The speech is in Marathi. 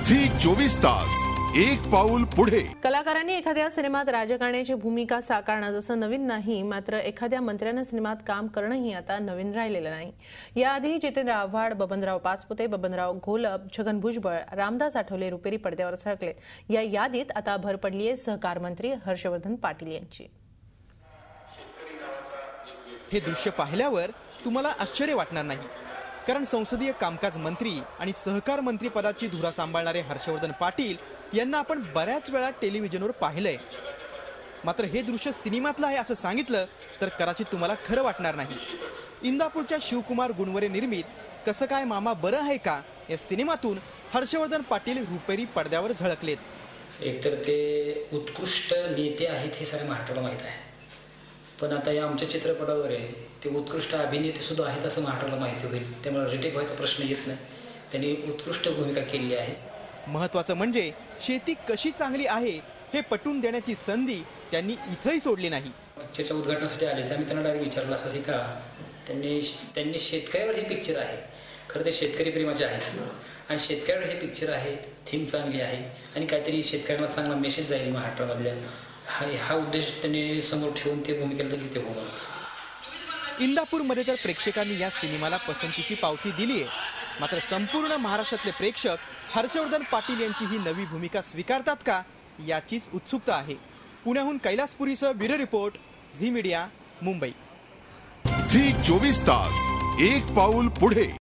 झी 24 तास एक पाऊल पुढे। कलाकारांनी एखाद्या सिनेमात राजकारण्याची भूमिका साकारणं जसं नवीन नाही, मात्र एखाद्या मंत्र्यानं सिनेमात काम करणंही आता नवीन राहिलेलं नाही। याआधी जितेंद्र आव्हाड, बबनराव पाचपुते, बबनराव घोलप, छगन भुजबळ, रामदास आठवले रुपेरी पडद्यावर झळकलेत। या यादीत आता भर पडली आहे सहकार मंत्री हर्षवर्धन पाटील यांची। हे दृश्य पाहिल्यावर तुम्हाला आश्चर्य वाटणार नाही, कारण संसदीय कामकाज मंत्री आणि सहकार मंत्री पदाची धुरा सांभाळणारे हर्षवर्धन पाटील यांना आपण बऱ्याच वेळा टेलिव्हिजनवर पाहिलंय। मात्र हे दृश्य सिनेमातलं आहे असं सांगितलं तर कदाचित तुम्हाला खरं वाटणार नाही। इंदापूरच्या शिवकुमार गुणवरे निर्मित कसं काय मामा बरं आहे का या सिनेमातून हर्षवर्धन पाटील रुपेरी पडद्यावर झळकलेत। एकतर ते उत्कृष्ट नेते आहेत हे सारे महाराष्ट्राला माहीत आहे, पण आता या आमच्या चित्रपटावर ते उत्कृष्ट अभिनेते सुद्धा आहेत असं महाराष्ट्राला माहिती होईल, त्यामुळे रिटेक व्हायचा प्रश्न येत नाही। त्यांनी उत्कृष्ट भूमिका केली आहे। महत्त्वाचं म्हणजे शेती कशी चांगली आहे हे पटवून देण्याची संधी त्यांनी इथंही सोडली नाही। पिक्चरच्या उद्घाटनासाठी आले तर आम्ही त्यांना डायरेक्ट विचारलं असं का त्यांनी शेतकऱ्यावर हे पिक्चर आहे, खरं ते शेतकरी प्रेमाचे आहेत आणि शेतकऱ्यावर हे पिक्चर आहे, थीम चांगली आहे आणि काहीतरी शेतकऱ्यांना चांगला मेसेज जाईल महाराष्ट्रामधल्या, हा उद्देश त्यांनी समोर ठेवून ते भूमिकेला तिथे हो। इंदापूरमध्ये तर प्रेक्षकांनी या सिनेमाला पसंतीची पावती दिली आहे, मात्र संपूर्ण महाराष्ट्रातले प्रेक्षक हर्षवर्धन पाटील यांची ही नवी भूमिका स्वीकारतात का याचीच उत्सुकता आहे। पुण्याहून कैलासपुरीसह bureau report, Zee media, Mumbai. Zee 24 तास एक पाऊल पुढे।